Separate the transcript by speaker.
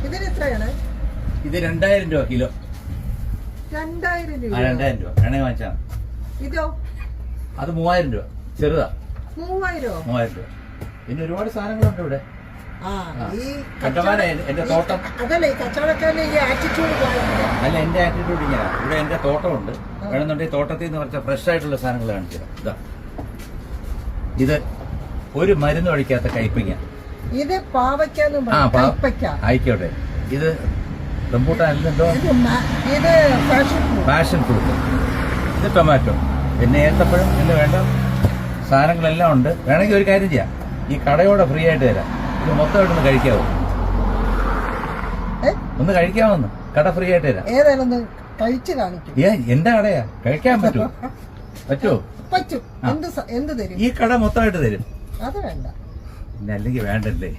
Speaker 1: ഇതിന് എത്രയാണ്?
Speaker 2: ഇത് 2000 രൂപ കിലോ.
Speaker 1: 2000 രൂപ.
Speaker 2: 2000 രൂപ വേണമെങ്കിൽ വാങ്ങിച്ചാൽ.
Speaker 1: ഇതോ?
Speaker 2: അത് 3000 രൂപ. ചെറുതാ.
Speaker 1: 3000
Speaker 2: രൂപ. പിന്നെ ഒരുപാട് സാധനങ്ങളുണ്ട് ഇവിടെ.
Speaker 1: ഈ
Speaker 2: കണ്ടമാന എന്റെ തോട്ടം.
Speaker 1: അതല്ലേ ഈ കച്ചവടക്കാരന്റെ ഈ ആറ്റിറ്റ്യൂഡ് കാണിക്കുക.
Speaker 2: അല്ല, എന്റെ ആറ്റിറ്റ്യൂഡ് ഇങ്ങനെ. ഇവിടെ എന്റെ തോട്ടമുണ്ട്. വേണമെന്നുണ്ടെങ്കിൽ തോട്ടത്തിൽ നിന്ന് കുറച്ച് ഫ്രഷ് ആയിട്ടുള്ള സാധനങ്ങൾ കാണിച്ചു തരാം. ഇതാ, ഇത് ഒരു മരുന്ന് ഒഴിക്കാത്ത കയ്പങ്ങ.
Speaker 1: ഇത് പാവയ്ക്കാന്ന് കയ്പയ്ക്ക.
Speaker 2: ആയിക്കോട്ടെ. ഇത് റംബൂട്ടാൻ എന്തോ,
Speaker 1: ഇത്
Speaker 2: പാഷൻ ഫ്രൂട്ട്. ഇത് ടൊമാറ്റോ. പിന്നെ ഏത്തപ്പഴം എന്ന് വേണ്ട സാധനങ്ങളെല്ലാം ഉണ്ട്. വേണമെങ്കിൽ ഒരു കാര്യം ചെയ്യാം, ഈ കടയോടെ ഫ്രീ ആയിട്ട് തരാം. ഇത് മൊത്തമായിട്ടൊന്ന് കഴിക്കാവോ? ഒന്ന് കഴിക്കാമെന്ന്. കട ഫ്രീ ആയിട്ട് തരാം.
Speaker 1: ഏതായാലും കഴിച്ചു കാണിക്കും.
Speaker 2: എന്റെ കടയാ, കഴിക്കാൻ പറ്റുമോ? പറ്റുമോ?
Speaker 1: പറ്റും. എന്ത് തരും?
Speaker 2: ഈ കട മൊത്തമായിട്ട് തരും.
Speaker 1: അത് വേണ്ട.
Speaker 2: പിന്നെ അല്ലെങ്കിൽ വേണ്ടല്ലേ.